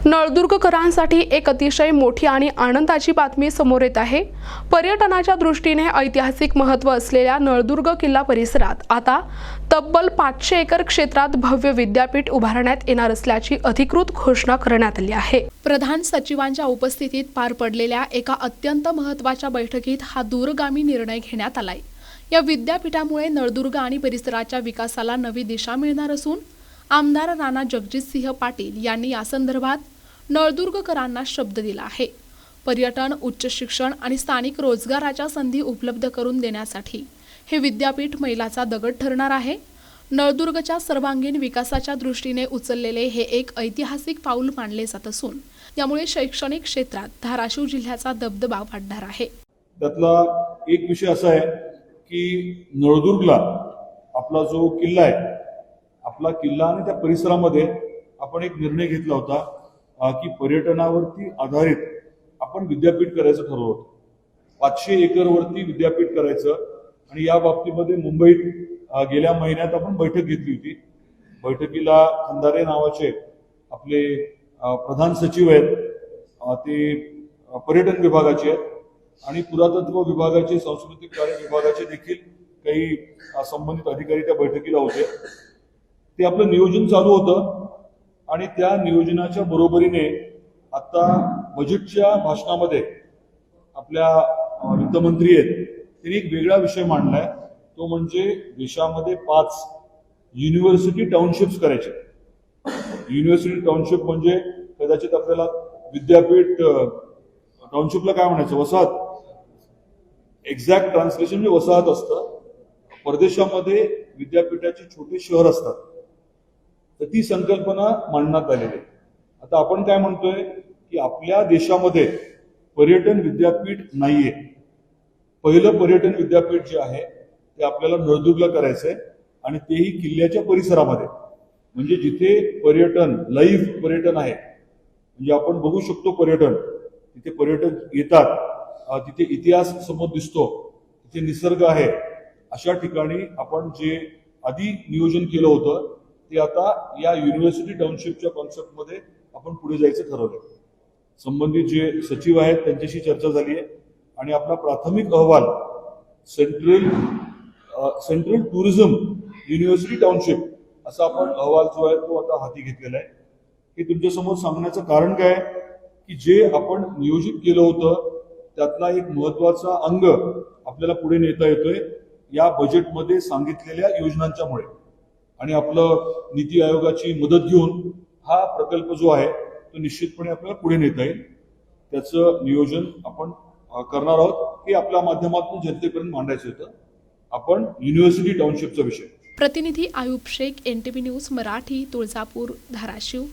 नळदुर्गकरांसाठी एक अतिशय मोठी आणि आनंदाची बातमी समोर येत आहे। पर्यटनाच्या दृष्टीने ऐतिहासिक महत्त्व असलेल्या नळदुर्ग किल्ला परिसरात आता तब्बल 500 एकर क्षेत्रात भव्य विद्यापीठ उभारण्यात येणार असल्याची अधिकृत घोषणा करण्यात आली आहे। प्रधान सचिवांच्या उपस्थितीत पार पडलेल्या एका अत्यंत महत्त्वाच्या बैठकीत हा दूरगामी निर्णय घेण्यात आलाय। या विद्यापीठामुळे नळदुर्ग आणि परिसराच्या विकासाला नवी दिशा मिळणार असून आमदार राणा जगजितसिंह पाटील यांनी या संदर्भात नळदुर्गकरांना शब्द दिला आहे। पर्यटन, उच्च शिक्षण आणि स्थानिक रोजगाराच्या संधी उपलब्ध करून देण्यासाठी हे विद्यापीठ मैलाचा दगड ठरणार आहे। नळदुर्गच्या सर्वांगीण विकासाच्या दृष्टीने उचललेले हे एक ऐतिहासिक पाऊल मानले जात असून यामुळे शैक्षणिक क्षेत्रात धाराशिव जिल्ह्याचा दबदबा वाढणार आहे। त्यातला एक विषय असा आहे की नळदुर्गला आपला जो किल्ला आहे, आपला किल्ला आणि त्या परिसरामध्ये आपण एक निर्णय घेतला होता की पर्यटनावरती आधारित आपण विद्यापीठ करायचं ठरवलं होतं। 500 एकर वरती विद्यापीठ करायचं आणि या बाबतीमध्ये मुंबईत गेल्या महिन्यात आपण बैठक घेतली होती। बैठकीला खंदारे नावाचे आपले प्रधान सचिव आहेत, ते पर्यटन विभागाचे आहेत आणि पुरातत्व विभागाचे, सांस्कृतिक कार्य विभागाचे देखील काही संबंधित अधिकारी त्या बैठकीला होते। ते आपलं नियोजन चालू होतं आणि त्या नियोजनाच्या बरोबरीने आता बजेटच्या भाषणामध्ये आपल्या वित्तमंत्री आहेत त्यांनी एक वेगळा विषय मांडलाय, तो म्हणजे देशामध्ये 5 युनिव्हर्सिटी टाउनशिप्स करायचे। युनिव्हर्सिटी टाउनशिप म्हणजे कदाचित आपल्याला विद्यापीठ टाउनशिपला काय म्हणायचं, वसाहत, एक्झॅक्ट ट्रान्सलेशन म्हणजे वसाहत असतं। परदेशामध्ये विद्यापीठाचे छोटे शहर असतात, तर ती संकल्पना मांडण्यात आलेली आहे। आता आपण काय म्हणतोय की आपल्या देशामध्ये पर्यटन विद्यापीठ नाहीये। पहिलं पर्यटन विद्यापीठ जे आहे ते आपल्याला नळदुर्गला करायचंय आणि तेही किल्ल्याच्या परिसरामध्ये, म्हणजे जिथे पर्यटन, लाईव्ह पर्यटन आहे, म्हणजे आपण बघू शकतो पर्यटन, तिथे पर्यटक येतात, तिथे इतिहास समोर दिसतो, तिथे निसर्ग आहे, अशा ठिकाणी आपण जे आधी नियोजन केलं होतं ते आता या युनिव्हर्सिटी टाउनशिपच्या कॉन्सेप्टमध्ये आपण पुढे जायचं ठरवलं। संबंधित जे सचिव आहेत त्यांच्याशी चर्चा झाली आहे आणि आपला प्राथमिक अहवाल सेंट्रल टुरिझम युनिव्हर्सिटी टाउनशिप असा आपण अहवाल जो आहे तो आता हाती घेतलेला आहे। हे तुमच्यासमोर सांगण्याचं कारण काय की जे आपण नियोजित केलं होतं त्यातला एक महत्वाचा अंग आपल्याला पुढे नेता येतोय या बजेटमध्ये सांगितलेल्या योजनांच्यामुळे, आणि आपलं नीती आयोगाची मदत घेऊन हा प्रकल्प जो आहे तो निश्चितपणे आपल्याला पुढे नेता येईल। त्याचं नियोजन आपण करणार आहोत, हे आपल्या माध्यमातून जनतेपर्यंत मांडायचं होतं आपण युनिव्हर्सिटी टाउनशिपचा विषय। प्रतिनिधी आयुब शेख, NTV न्यूज मराठी, तुळजापूर, धाराशिव।